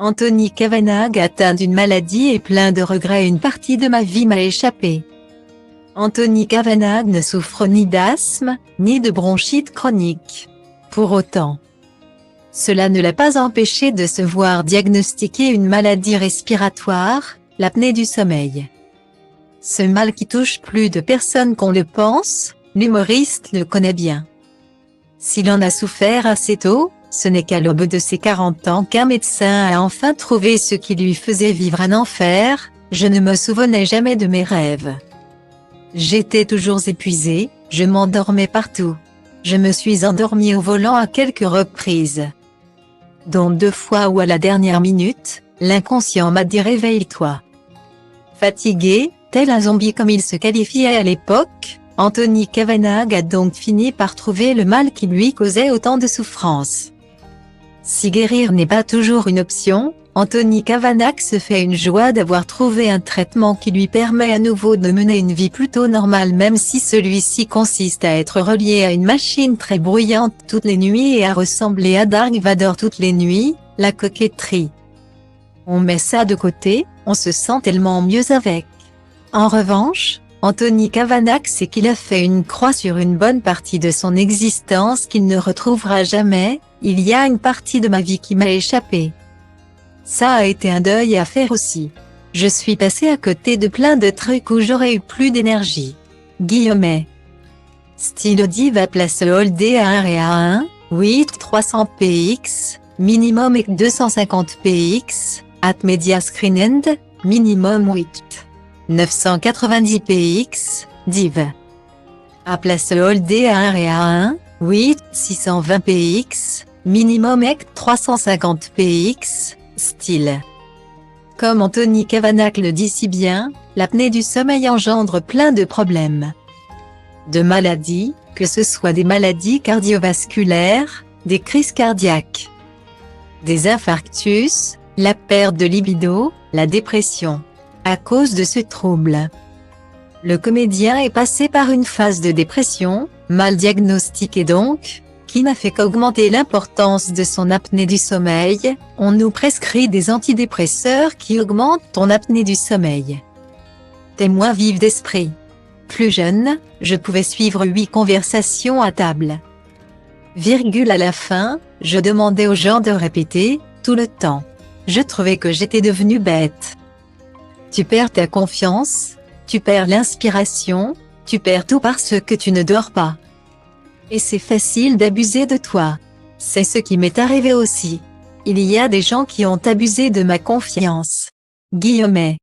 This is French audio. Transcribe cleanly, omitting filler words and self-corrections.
Anthony Kavanagh atteint d'une maladie et plein de regrets. Une partie de ma vie m'a échappé. Anthony Kavanagh ne souffre ni d'asthme, ni de bronchite chronique. Pour autant, cela ne l'a pas empêché de se voir diagnostiquer une maladie respiratoire, l'apnée du sommeil. Ce mal qui touche plus de personnes qu'on le pense, l'humoriste le connaît bien. S'il en a souffert assez tôt, ce n'est qu'à l'aube de ses 40 ans qu'un médecin a enfin trouvé ce qui lui faisait vivre un enfer. Je ne me souvenais jamais de mes rêves. J'étais toujours épuisé, je m'endormais partout. Je me suis endormi au volant à quelques reprises, dont 2 fois où à la dernière minute, l'inconscient m'a dit réveille-toi. Fatigué, tel un zombie comme il se qualifiait à l'époque, Anthony Kavanagh a donc fini par trouver le mal qui lui causait autant de souffrance. Si guérir n'est pas toujours une option, Anthony Kavanagh se fait une joie d'avoir trouvé un traitement qui lui permet à nouveau de mener une vie plutôt normale, même si celui-ci consiste à être relié à une machine très bruyante toutes les nuits et à ressembler à Dark Vador toutes les nuits, la coquetterie. On met ça de côté, on se sent tellement mieux avec. En revanche, Anthony Kavanagh sait qu'il a fait une croix sur une bonne partie de son existence qu'il ne retrouvera jamais. Il y a une partie de ma vie qui m'a échappé. Ça a été un deuil à faire aussi. Je suis passé à côté de plein de trucs où j'aurais eu plus d'énergie. Guillemets. Style Diva place Holdé à 1 et à 1, 8 300 px, minimum et 250 px, at media screen end, minimum 8. 990 px, div. À place Holdé à 1 et à 1, 8 620 px, minimum et 350 px, style. Comme Anthony Kavanagh le dit si bien, l'apnée du sommeil engendre plein de problèmes. De maladies, que ce soit des maladies cardiovasculaires, des crises cardiaques, des infarctus, la perte de libido, la dépression. À cause de ce trouble, le comédien est passé par une phase de dépression, mal diagnostiquée donc, qui n'a fait qu'augmenter l'importance de son apnée du sommeil. On nous prescrit des antidépresseurs qui augmentent ton apnée du sommeil. T'es moins vif d'esprit. Plus jeune, je pouvais suivre 8 conversations à table. Virgule à la fin, je demandais aux gens de répéter, tout le temps. Je trouvais que j'étais devenu bête. Tu perds ta confiance, tu perds l'inspiration, tu perds tout parce que tu ne dors pas. Et c'est facile d'abuser de toi. C'est ce qui m'est arrivé aussi. Il y a des gens qui ont abusé de ma confiance. Guillemets.